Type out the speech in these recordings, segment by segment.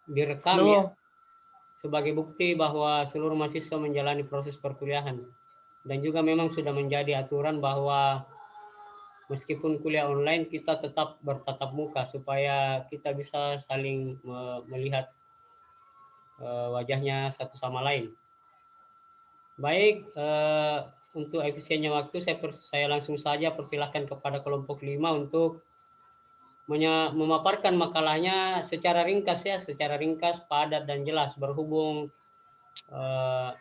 direkam ya, sebagai bukti bahwa seluruh mahasiswa menjalani proses perkuliahan. Dan juga memang sudah menjadi aturan bahwa meskipun kuliah online kita tetap bertatap muka supaya kita bisa saling melihat wajahnya satu sama lain. Baik, untuk efisiennya waktu saya langsung saja persilahkan kepada kelompok 5 untuk memaparkan makalahnya secara ringkas, padat dan jelas, berhubung eh,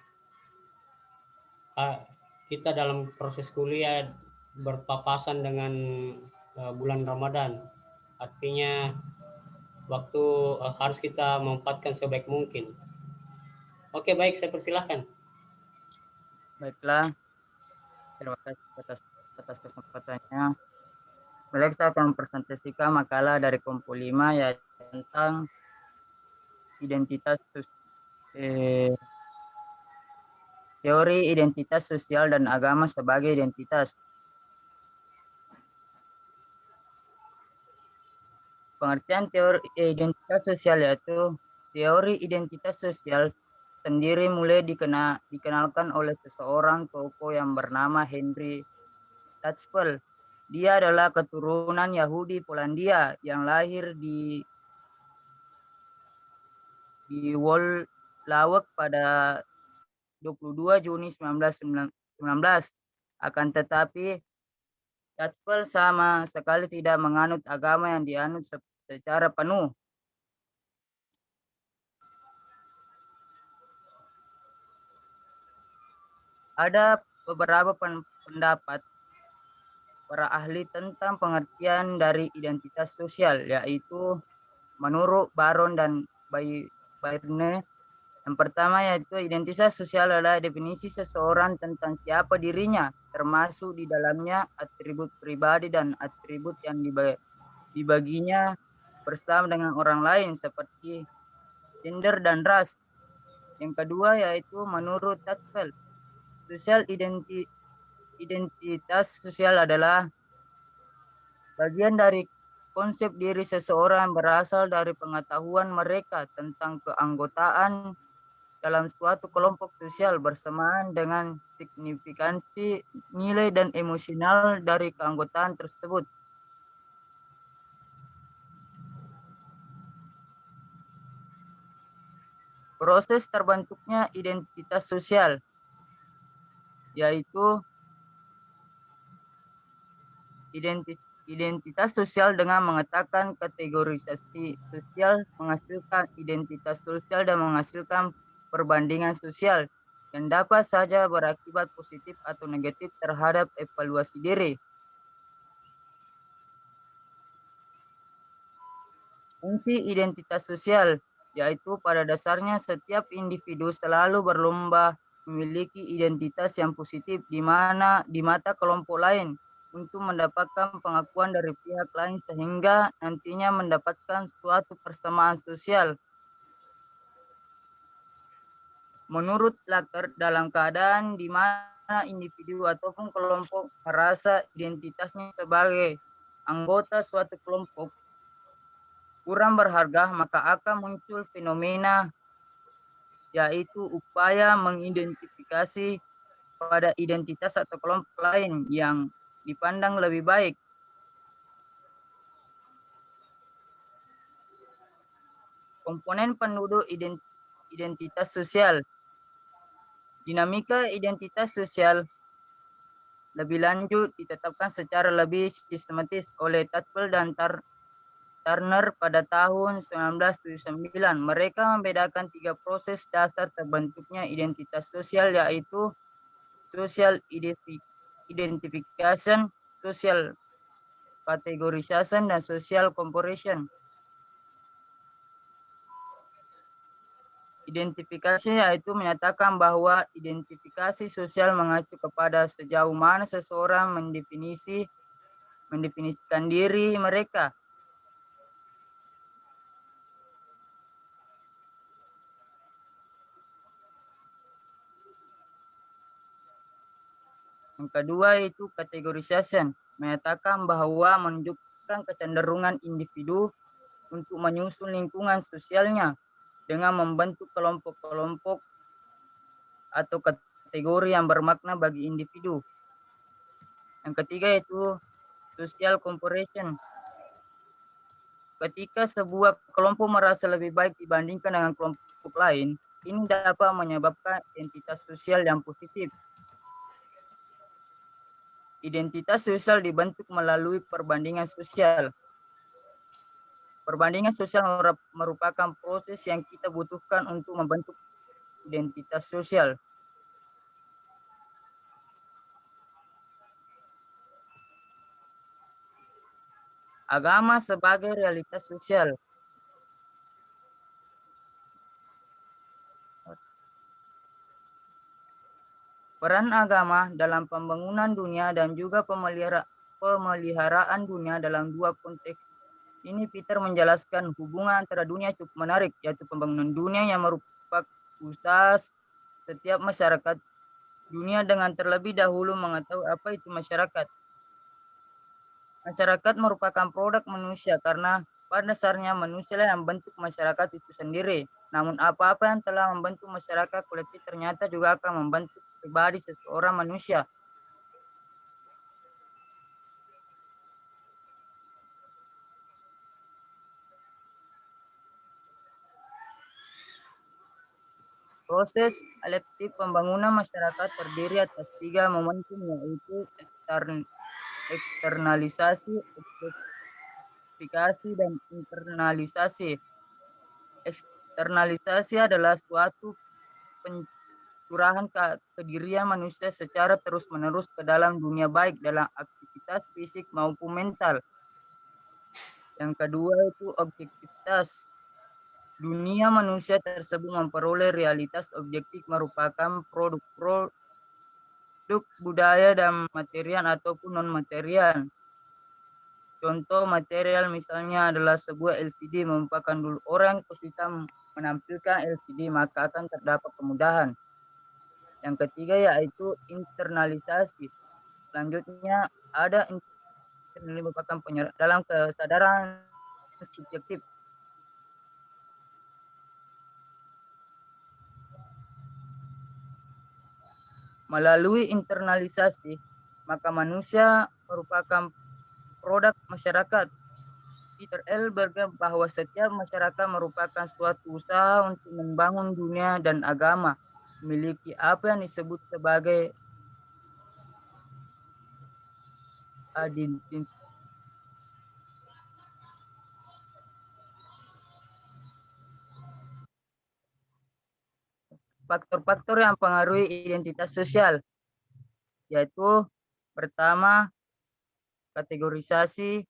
kita dalam proses kuliah berpapasan dengan bulan Ramadan. Artinya waktu harus kita memanfaatkan sebaik mungkin. Oke, baik, saya persilahkan. Baiklah, terima kasih atas kesempatannya. Baik, saya akan mempresentasikan makalah dari Kompo 5 ya tentang identitas teori identitas sosial dan agama sebagai identitas. Pengertian teori identitas sosial yaitu teori identitas sosial sendiri mulai dikenalkan oleh seseorang tokoh yang bernama Henry Tatchpel. Dia adalah keturunan Yahudi Polandia yang lahir di Wolawek pada 22 Juni 1919. Akan tetapi Tatchpel sama sekali tidak menganut agama yang dianut secara penuh. Ada beberapa pendapat para ahli tentang pengertian dari identitas sosial, yaitu menurut Baron dan Byrne. Yang pertama yaitu identitas sosial adalah definisi seseorang tentang siapa dirinya, termasuk di dalamnya atribut pribadi dan atribut yang dibaginya bersama dengan orang lain seperti gender dan ras. Yang kedua yaitu menurut Tatchpel, sosial identitas sosial adalah bagian dari konsep diri seseorang berasal dari pengetahuan mereka tentang keanggotaan dalam suatu kelompok sosial bersamaan dengan signifikansi nilai dan emosional dari keanggotaan tersebut. Proses terbentuknya identitas sosial yaitu identitas sosial dengan mengatakan kategorisasi sosial menghasilkan identitas sosial dan menghasilkan perbandingan sosial yang dapat saja berakibat positif atau negatif terhadap evaluasi diri. Fungsi identitas sosial yaitu pada dasarnya setiap individu selalu berlomba memiliki identitas yang positif di mata kelompok lain untuk mendapatkan pengakuan dari pihak lain sehingga nantinya mendapatkan suatu persamaan sosial. Menurut Laker, dalam keadaan di mana individu ataupun kelompok merasa identitasnya sebagai anggota suatu kelompok kurang berharga, maka akan muncul fenomena yaitu upaya mengidentifikasi pada identitas atau kelompok lain yang dipandang lebih baik. Komponen penduduk identitas sosial. Dinamika identitas sosial lebih lanjut ditetapkan secara lebih sistematis oleh Tatchpel dan Turner pada tahun 1979. Mereka membedakan 3 proses dasar terbentuknya identitas sosial yaitu social identification, social categorization, dan social comparison. Identifikasi yaitu menyatakan bahwa identifikasi sosial mengacu kepada sejauh mana seseorang mendefinisikan diri mereka. Yang kedua itu categorization, menyatakan bahwa menunjukkan kecenderungan individu untuk menyusun lingkungan sosialnya dengan membentuk kelompok-kelompok atau kategori yang bermakna bagi individu. Yang ketiga itu social comparison. Ketika sebuah kelompok merasa lebih baik dibandingkan dengan kelompok lain, ini dapat menyebabkan identitas sosial yang positif. Identitas sosial dibentuk melalui perbandingan sosial. Perbandingan sosial merupakan proses yang kita butuhkan untuk membentuk identitas sosial. Agama sebagai realitas sosial. Peran agama dalam pembangunan dunia dan juga pemeliharaan dunia dalam dua konteks ini Peter menjelaskan hubungan antara dunia cukup menarik, yaitu pembangunan dunia yang merupakan usaha setiap masyarakat dunia dengan terlebih dahulu mengetahui apa itu masyarakat. Masyarakat merupakan produk manusia karena pada dasarnya manusia yang membentuk masyarakat itu sendiri. Namun apa-apa yang telah membentuk masyarakat kolektif ternyata juga akan membentuk pribadi seseorang manusia. Proses elektif pembangunan masyarakat terdiri atas 3 momentum yaitu eksternalisasi, eksternalisasi, dan internalisasi. Eksternalisasi adalah suatu pencurahan kedirian manusia secara terus-menerus ke dalam dunia baik dalam aktivitas fisik maupun mental. Yang kedua itu objektivitas. Dunia manusia tersebut memperoleh realitas objektif merupakan produk budaya dan material ataupun non-material. Contoh material misalnya adalah sebuah LCD merupakan dulu orang kesulitan menampilkan LCD maka akan terdapat kemudahan. Yang ketiga yaitu internalisasi. Selanjutnya ada internalisasi merupakan dalam kesadaran subjektif. Melalui internalisasi, maka manusia merupakan produk masyarakat. Peter L. Berger bahwa setiap masyarakat merupakan suatu usaha untuk membangun dunia dan agama, memiliki apa yang disebut sebagai faktor-faktor yang mempengaruhi identitas sosial, yaitu pertama kategorisasi,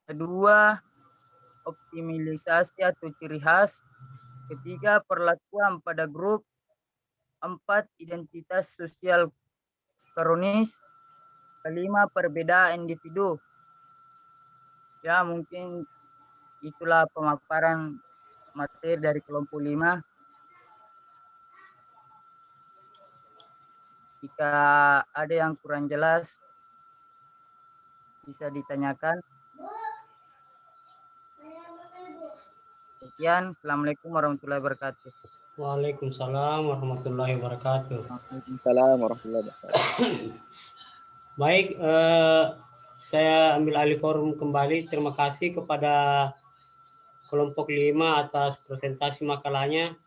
kedua optimalisasi atau ciri khas, ketiga perlakuan pada grup, 4 identitas sosial kronis, kelima perbedaan individu. Ya mungkin itulah pemaparan materi dari kelompok 5. Jika ada yang kurang jelas bisa ditanyakan. Sekian, Assalamualaikum warahmatullahi wabarakatuh. Waalaikumsalam warahmatullahi wabarakatuh. Waalaikumsalam warahmatullahi wabarakatuh. Baik, saya ambil alih forum kembali. Terima kasih kepada kelompok 5 atas presentasi makalahnya.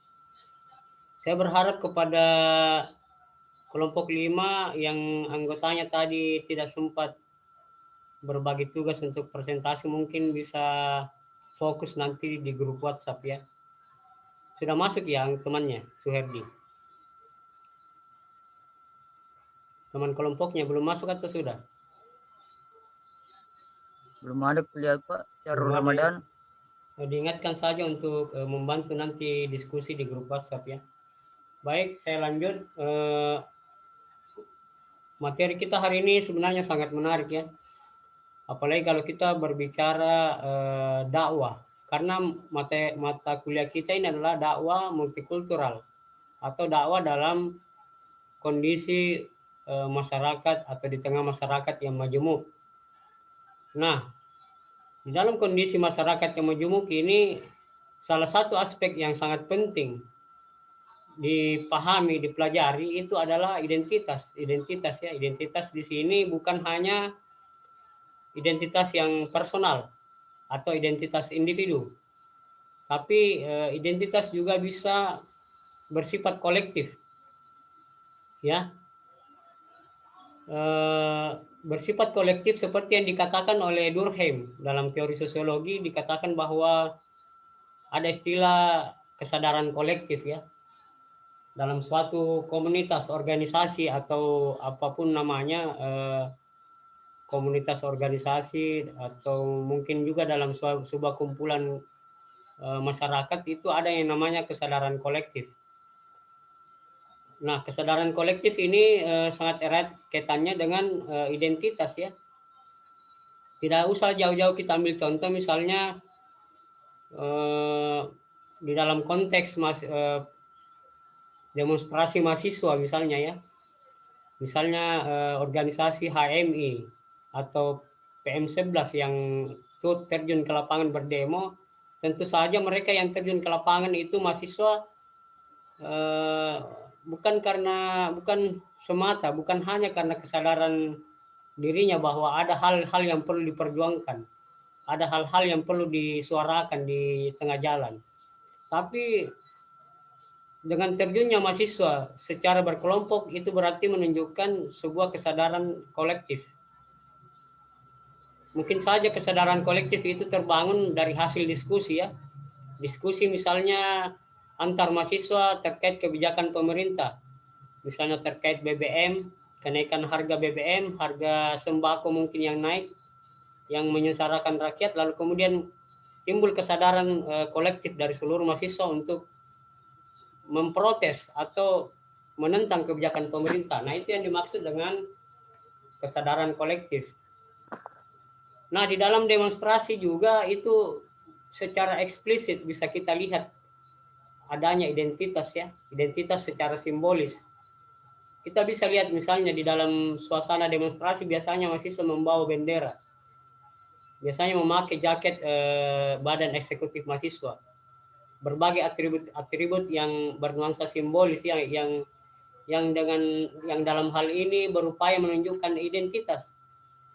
Saya berharap kepada kelompok 5 yang anggotanya tadi tidak sempat berbagi tugas untuk presentasi mungkin bisa fokus nanti di grup WhatsApp ya. Sudah masuk ya temannya, Suherdi? Teman kelompoknya belum masuk atau sudah? Belum ada kuliah Pak, Syarul Ramadan. Diingatkan saja untuk membantu nanti diskusi di grup WhatsApp ya. Baik, saya lanjut. Materi kita hari ini sebenarnya sangat menarik ya. Apalagi kalau kita berbicara dakwah. Karena mata kuliah kita ini adalah dakwah multikultural atau dakwah dalam kondisi masyarakat atau di tengah masyarakat yang majemuk. Nah, Di dalam kondisi masyarakat yang majemuk ini, salah satu aspek yang sangat penting dipahami, dipelajari itu adalah identitas. Identitas ya, identitas di sini bukan hanya identitas yang personal atau identitas individu, tapi identitas juga bisa bersifat kolektif, ya. Bersifat kolektif seperti yang dikatakan oleh Durkheim dalam teori sosiologi, dikatakan bahwa ada istilah kesadaran kolektif ya dalam suatu komunitas, organisasi atau apapun namanya, komunitas organisasi atau mungkin juga dalam sebuah kumpulan masyarakat itu ada yang namanya kesadaran kolektif. Nah, kesadaran kolektif ini sangat erat kaitannya dengan identitas ya. Tidak usah jauh-jauh kita ambil contoh misalnya di dalam konteks demonstrasi mahasiswa misalnya ya. Misalnya organisasi HMI atau PM11 yang terjun ke lapangan berdemo, tentu saja mereka yang terjun ke lapangan itu mahasiswa bukan semata, bukan hanya karena kesadaran dirinya bahwa ada hal-hal yang perlu diperjuangkan, ada hal-hal yang perlu disuarakan di tengah jalan. Tapi dengan terjunnya mahasiswa secara berkelompok itu berarti menunjukkan sebuah kesadaran kolektif. Mungkin saja kesadaran kolektif itu terbangun dari hasil diskusi ya. Diskusi misalnya antar mahasiswa terkait kebijakan pemerintah. Misalnya terkait BBM, kenaikan harga BBM, harga sembako mungkin yang naik, yang menyengsarakan rakyat, lalu kemudian timbul kesadaran kolektif dari seluruh mahasiswa untuk memprotes atau menentang kebijakan pemerintah. Nah, itu yang dimaksud dengan kesadaran kolektif. Nah, di dalam demonstrasi juga itu secara eksplisit bisa kita lihat adanya identitas ya, identitas secara simbolis. Kita bisa lihat misalnya di dalam suasana demonstrasi biasanya mahasiswa membawa bendera. Biasanya memakai jaket badan eksekutif mahasiswa. Berbagai atribut yang bernuansa simbolis yang dalam hal ini berupaya menunjukkan identitas.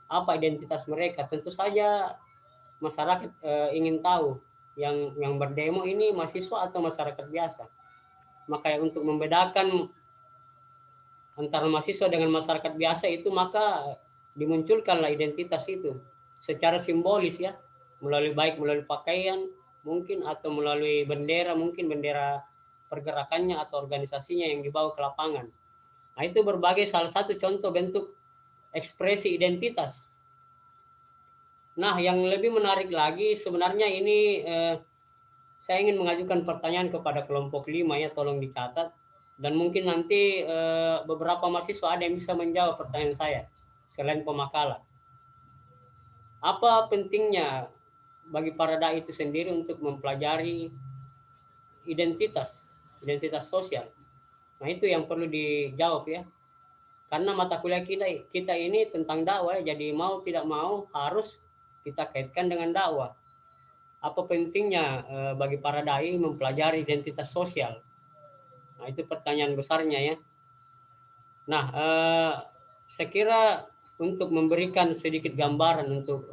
Apa identitas mereka? Tentu saja masyarakat ingin tahu yang berdemo ini mahasiswa atau masyarakat biasa. Maka untuk membedakan antara mahasiswa dengan masyarakat biasa itu maka dimunculkanlah identitas itu secara simbolis ya, melalui pakaian mungkin atau melalui bendera, mungkin bendera pergerakannya atau organisasinya yang dibawa ke lapangan. Nah, itu berbagai salah satu contoh bentuk ekspresi identitas. Nah, yang lebih menarik lagi sebenarnya ini saya ingin mengajukan pertanyaan kepada kelompok 5 ya, tolong dicatat. Dan mungkin nanti beberapa mahasiswa ada yang bisa menjawab pertanyaan saya selain pemakalan. Apa pentingnya bagi para dai itu sendiri untuk mempelajari identitas sosial? Nah, itu yang perlu dijawab ya. Karena mata kuliah kita ini tentang dakwah, jadi mau tidak mau harus kita kaitkan dengan dakwah. Apa pentingnya bagi para dai mempelajari identitas sosial? Nah, itu pertanyaan besarnya ya. Nah, saya kira untuk memberikan sedikit gambaran untuk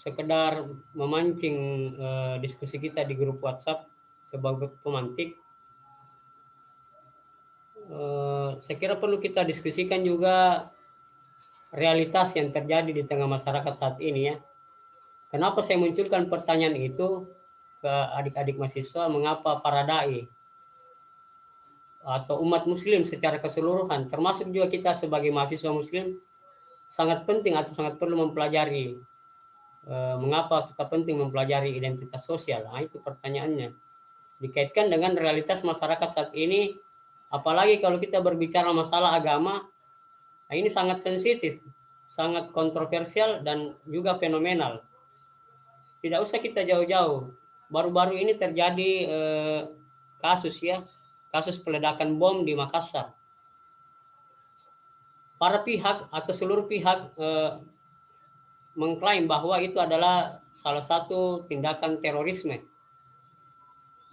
sekedar memancing diskusi kita di grup WhatsApp sebagai pemantik, saya kira perlu kita diskusikan juga realitas yang terjadi di tengah masyarakat saat ini ya. Kenapa saya munculkan pertanyaan itu ke adik-adik mahasiswa, mengapa para dai atau umat muslim secara keseluruhan, termasuk juga kita sebagai mahasiswa muslim, sangat penting atau sangat perlu mempelajari mengapa kita penting mempelajari identitas sosial. Nah, itu pertanyaannya. Dikaitkan dengan realitas masyarakat saat ini, apalagi kalau kita berbicara masalah agama, nah ini sangat sensitif, sangat kontroversial dan juga fenomenal. Tidak usah kita jauh-jauh. Baru-baru ini terjadi kasus peledakan bom di Makassar. para pihak atau seluruh pihak mengklaim bahwa itu adalah salah satu tindakan terorisme,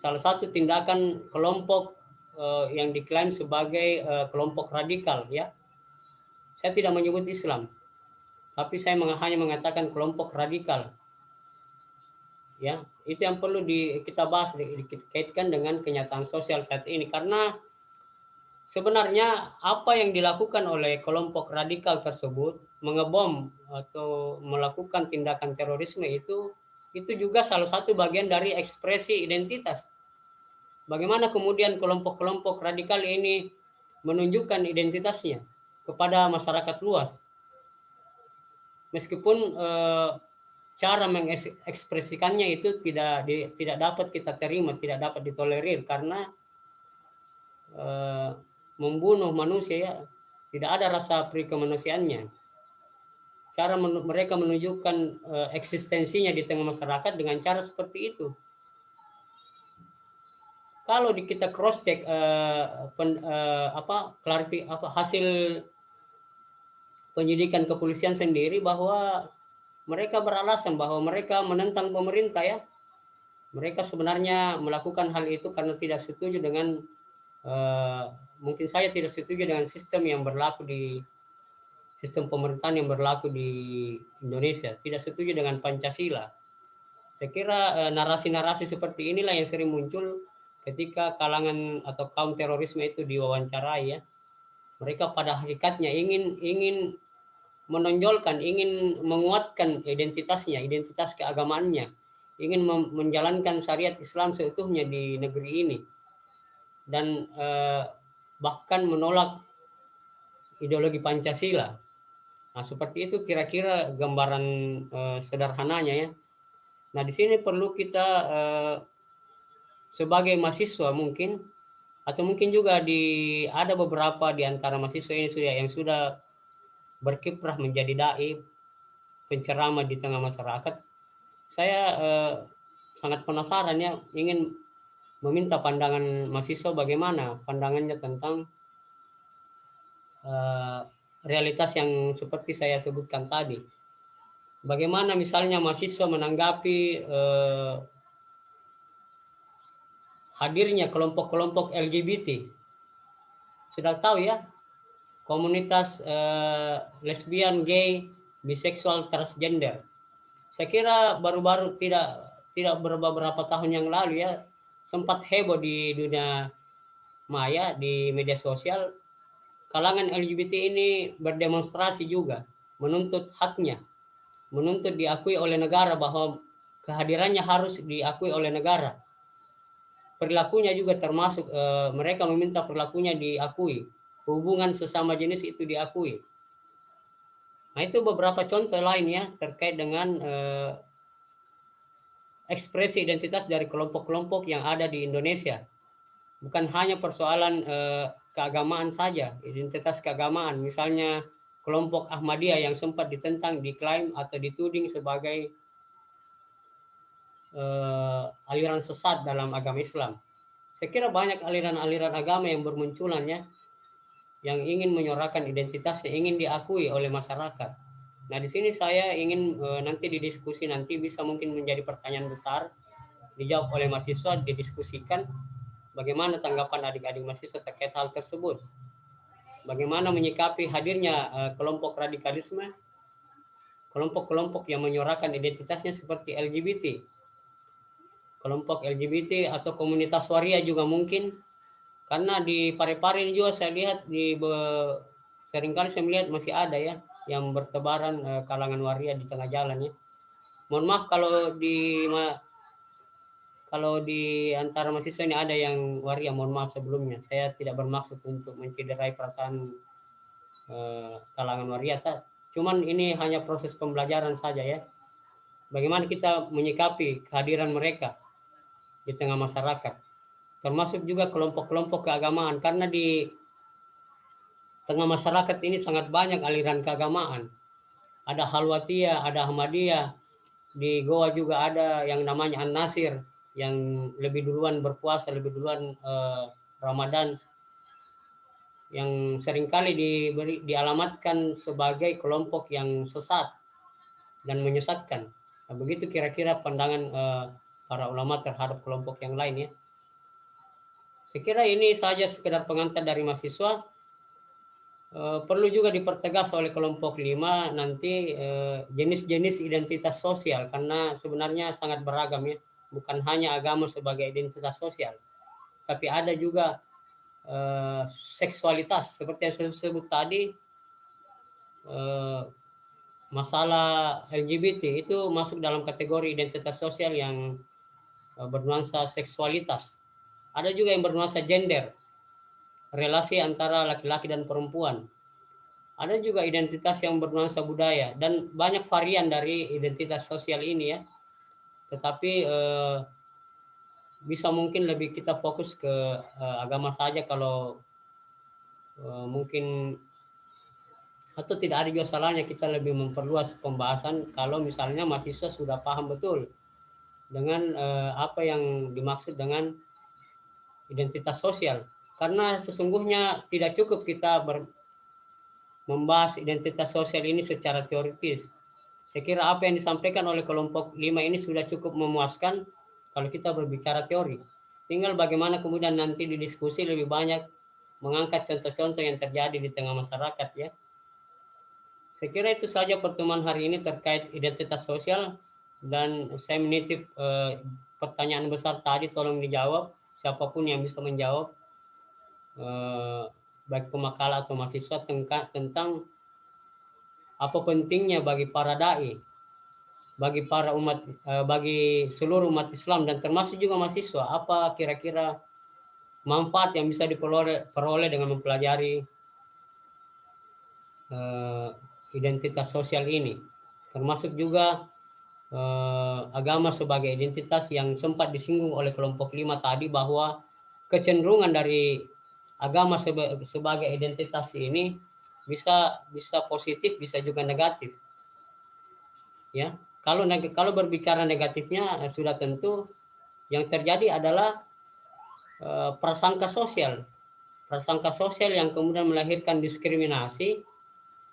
salah satu tindakan kelompok yang diklaim sebagai kelompok radikal, ya. Saya tidak menyebut Islam, tapi saya hanya mengatakan kelompok radikal. Ya, itu yang perlu kita bahas, dikaitkan dengan kenyataan sosial saat ini, karena sebenarnya apa yang dilakukan oleh kelompok radikal tersebut, mengebom atau melakukan tindakan terorisme itu juga salah satu bagian dari ekspresi identitas. Bagaimana kemudian kelompok-kelompok radikal ini menunjukkan identitasnya kepada masyarakat luas, meskipun cara mengekspresikannya itu tidak dapat kita terima, tidak dapat ditolerir, karena membunuh manusia, ya, tidak ada rasa pri kemanusiaannya. Cara mereka menunjukkan eksistensinya di tengah masyarakat dengan cara seperti itu. Kalau kita cross check hasil penyidikan kepolisian sendiri, bahwa mereka beralasan bahwa mereka menentang pemerintah, ya. Mereka sebenarnya melakukan hal itu karena tidak setuju dengan mungkin saya tidak setuju dengan sistem yang berlaku di sistem pemerintahan yang berlaku di Indonesia, tidak setuju dengan Pancasila. Saya kira narasi-narasi seperti inilah yang sering muncul ketika kalangan atau kaum terorisme itu diwawancarai, ya. Mereka pada hakikatnya ingin menonjolkan, ingin menguatkan identitasnya, identitas keagamaannya, ingin menjalankan syariat Islam seutuhnya di negeri ini, dan bahkan menolak ideologi Pancasila. Nah, seperti itu kira-kira gambaran sederhananya, ya. Nah, di sini perlu kita sebagai mahasiswa mungkin, atau mungkin juga ada beberapa di antara mahasiswa ini yang sudah berkiprah menjadi dai, penceramah di tengah masyarakat. Saya sangat penasaran, ya, ingin meminta pandangan mahasiswa bagaimana pandangannya tentang realitas yang seperti saya sebutkan tadi. Bagaimana misalnya mahasiswa menanggapi hadirnya kelompok-kelompok LGBT. Sudah tahu, ya, komunitas lesbian, gay, biseksual, transgender. Saya kira baru-baru tidak beberapa tahun yang lalu, ya, sempat heboh di dunia maya, di media sosial. Kalangan LGBT ini berdemonstrasi juga, menuntut haknya, menuntut diakui oleh negara, bahwa kehadirannya harus diakui oleh negara. Perilakunya juga termasuk, mereka meminta perilakunya diakui, hubungan sesama jenis itu diakui. Nah, itu beberapa contoh lain, ya, terkait dengan ekspresi identitas dari kelompok-kelompok yang ada di Indonesia. Bukan hanya persoalan keagamaan saja, identitas keagamaan. Misalnya kelompok Ahmadiyah yang sempat ditentang, diklaim atau dituding sebagai aliran sesat dalam agama Islam. Saya kira banyak aliran-aliran agama yang bermunculan, ya, yang ingin menyorakan identitasnya, ingin diakui oleh masyarakat. Nah, di sini saya ingin nanti didiskusi, nanti bisa mungkin menjadi pertanyaan besar, dijawab oleh mahasiswa, didiskusikan bagaimana tanggapan adik-adik mahasiswa terkait hal tersebut. Bagaimana menyikapi hadirnya kelompok radikalisme, kelompok-kelompok yang menyorakan identitasnya seperti LGBT, kelompok LGBT atau komunitas waria juga mungkin, karena di Parepare ini juga saya lihat seringkali saya melihat masih ada, ya, yang bertebaran kalangan waria di tengah jalan, ya. Mohon maaf kalau di antara mahasiswa ini ada yang waria, mohon maaf sebelumnya. Saya tidak bermaksud untuk mencederai perasaan kalangan waria, cuman ini hanya proses pembelajaran saja, ya. Bagaimana kita menyikapi kehadiran mereka di tengah masyarakat, termasuk juga kelompok-kelompok keagamaan, karena di tengah masyarakat ini sangat banyak aliran keagamaan. Ada Halwatiyah, ada Ahmadiyah, di Goa juga ada yang namanya An-Nasir, yang lebih duluan berpuasa, lebih duluan Ramadan. yang seringkali dialamatkan sebagai kelompok yang sesat dan menyesatkan. Nah, begitu kira-kira pandangan para ulama terhadap kelompok yang lain ya. Saya kira ini saja sekedar pengantar dari mahasiswa. Perlu juga dipertegas oleh kelompok 5 nanti jenis-jenis identitas sosial, karena sebenarnya sangat beragam ya, bukan hanya agama sebagai identitas sosial, tapi ada juga seksualitas seperti yang saya sebut tadi. Masalah LGBT itu masuk dalam kategori identitas sosial yang bernuansa seksualitas. Ada juga yang bernuansa gender, relasi antara laki-laki dan perempuan. Ada juga identitas yang bernuansa budaya, dan banyak varian dari identitas sosial ini ya. Tetapi bisa mungkin lebih kita fokus ke agama saja kalau mungkin, atau tidak ada juga salahnya kita lebih memperluas pembahasan kalau misalnya mahasiswa sudah paham betul dengan apa yang dimaksud dengan identitas sosial. Karena sesungguhnya tidak cukup kita membahas identitas sosial ini secara teoritis. Saya kira apa yang disampaikan oleh kelompok 5 ini sudah cukup memuaskan kalau kita berbicara teori. Tinggal bagaimana kemudian nanti di diskusi lebih banyak mengangkat contoh-contoh yang terjadi di tengah masyarakat ya. Saya kira itu saja pertemuan hari ini terkait identitas sosial, dan saya menitip pertanyaan besar tadi tolong dijawab, siapapun yang bisa menjawab, baik pemakala atau mahasiswa, tentang apa pentingnya bagi para dai, bagi para umat, bagi seluruh umat Islam dan termasuk juga mahasiswa, apa kira-kira manfaat yang bisa diperoleh dengan mempelajari identitas sosial ini, termasuk juga agama sebagai identitas yang sempat disinggung oleh kelompok 5 tadi, bahwa kecenderungan dari agama sebagai identitas ini bisa positif, bisa juga negatif. Ya, kalau berbicara negatifnya sudah tentu yang terjadi adalah prasangka sosial yang kemudian melahirkan diskriminasi,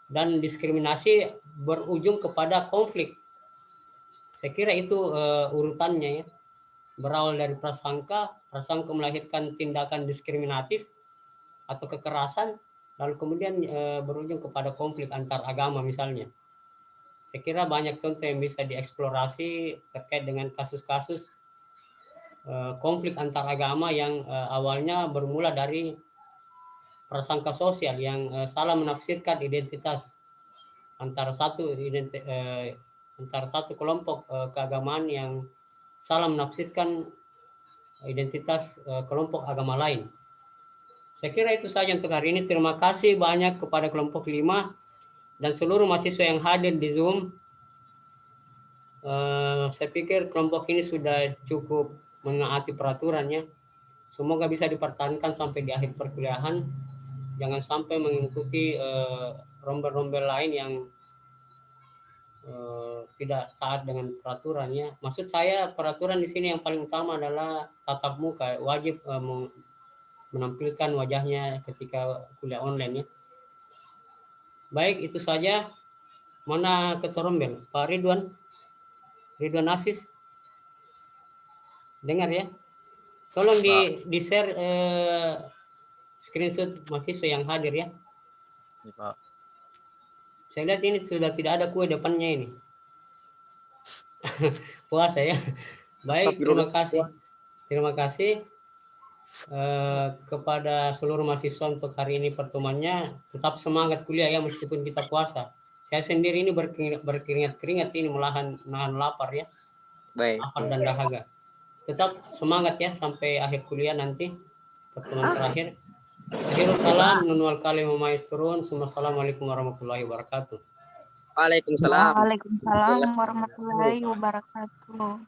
dan diskriminasi berujung kepada konflik. Saya kira itu urutannya ya. Berawal dari prasangka melahirkan tindakan diskriminatif atau kekerasan, lalu kemudian berujung kepada konflik antar agama misalnya. Saya kira banyak contoh yang bisa dieksplorasi terkait dengan kasus-kasus konflik antar agama yang awalnya bermula dari prasangka sosial yang salah menafsirkan identitas antara satu kelompok keagamaan yang salah menafsirkan identitas kelompok agama lain. Saya kira itu saja untuk hari ini. Terima kasih banyak kepada kelompok 5 dan seluruh mahasiswa yang hadir di Zoom. Saya pikir kelompok ini sudah cukup menaati peraturannya. Semoga bisa dipertahankan sampai di akhir perkuliahan. Jangan sampai mengikuti rombel-rombel lain yang tidak taat dengan peraturannya. Maksud saya peraturan di sini yang paling utama adalah tatap muka, wajib menampilkan wajahnya ketika kuliah online ya. Baik, itu saja. Mana ketua rombel? Pak Ridwan Asis. Dengar ya. Tolong di share screenshot mahasiswa yang hadir ya. Ini, Pak. Saya lihat ini sudah tidak ada kue depannya ini. Puasa ya. Baik, terima kasih kepada seluruh mahasiswa untuk hari ini pertemuannya. Tetap semangat kuliah ya meskipun kita puasa. Saya sendiri ini berkeringat-keringat ini menahan lapar ya. Baik. Lapar dan dahaga. Tetap semangat ya sampai akhir kuliah nanti pertemuan terakhir. Akhirul kalam nunwal kalim maisturun. Assalamualaikum warahmatullahi wabarakatuh. Waalaikumsalam. Waalaikumsalam warahmatullahi wabarakatuh.